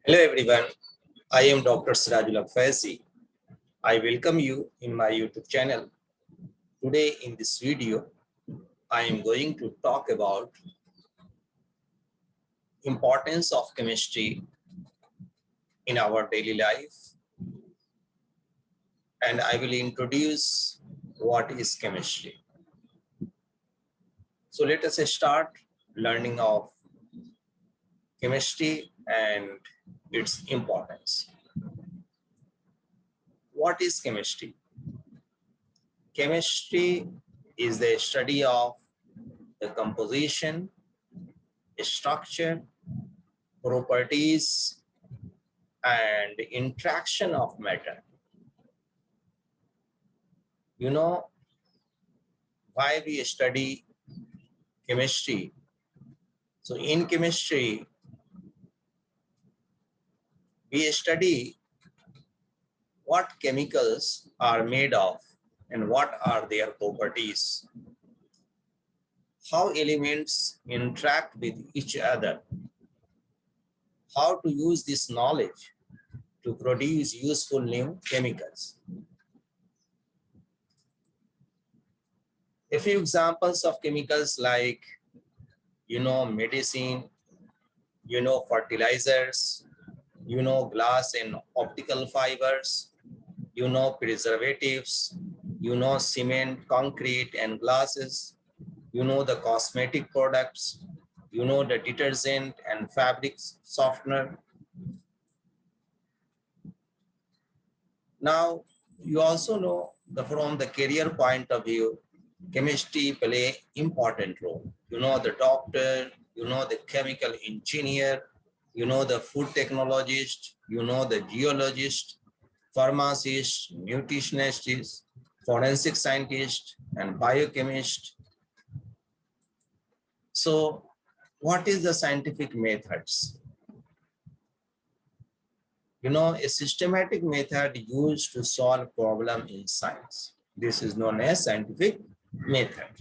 Hello everyone, I am Dr. Sirajul Faizi. I welcome you in my YouTube channel. Today in this video, I am going to talk about importance of chemistry in our daily life, and I will introduce what is chemistry. So let us start learning of chemistry and its importance. What is chemistry? Chemistry is the study of the composition, structure, properties, and interaction of matter. You know why we study chemistry? So in chemistry, we study what chemicals are made of and what are their properties, how elements interact with each other, how to use this knowledge to produce useful new chemicals. A few examples of chemicals like, medicine, fertilizers, glass and optical fibers, preservatives, cement, concrete and glasses, the cosmetic products, the detergent and fabric softener. Now, you also know from the career point of view, chemistry play important role. The doctor, the chemical engineer, the food technologist, the geologist, pharmacist, nutritionist, forensic scientist, and biochemist. So what is the scientific methods? A systematic method used to solve problem in science. This is known as scientific method.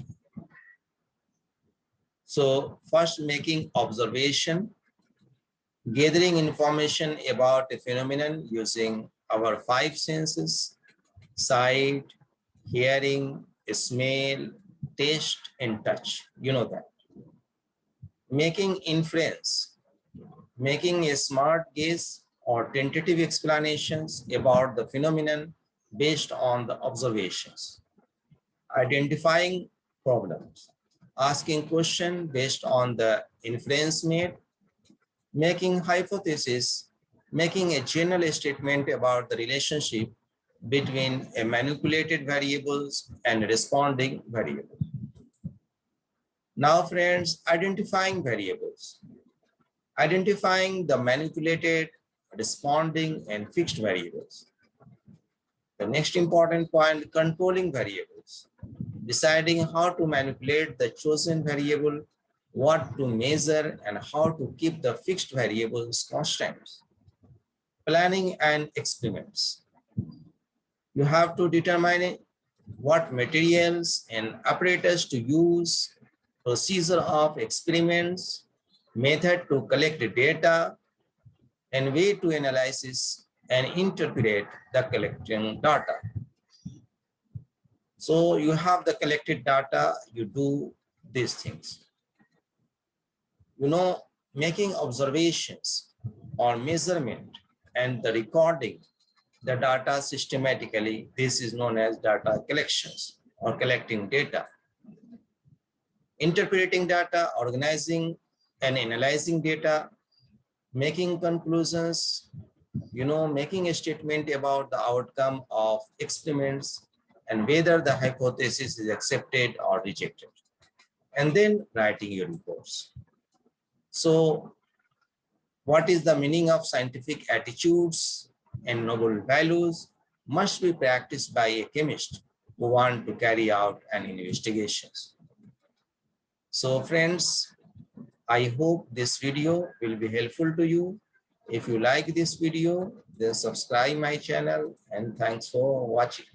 So first, making observation, gathering information about a phenomenon using our five senses: sight, hearing, smell, taste, and touch. You know that. Making inference, making a smart guess or tentative explanations about the phenomenon based on the observations. Identifying problems, asking questions based on the inference made, making hypothesis, making a general statement about the relationship between a manipulated variables and responding variable. Now friends, identifying variables. Identifying the manipulated, responding, and fixed variables. The next important point, controlling variables. Deciding how to manipulate the chosen variable, what to measure, and how to keep the fixed variables constant. Planning and experiments. You have to determine what materials and apparatus to use, procedure of experiments, method to collect data, and way to analyze and interpret the collecting data. So you have the collected data, you do these things. Making observations or measurement and the recording the data systematically, this is known as data collections or collecting data. Interpreting data, organizing and analyzing data, making conclusions, making a statement about the outcome of experiments and whether the hypothesis is accepted or rejected, and then writing your reports. So what is the meaning of scientific attitudes and noble values must be practiced by a chemist who want to carry out an investigations. So friends, I hope this video will be helpful to you. If you like this video, then subscribe my channel, and thanks for watching.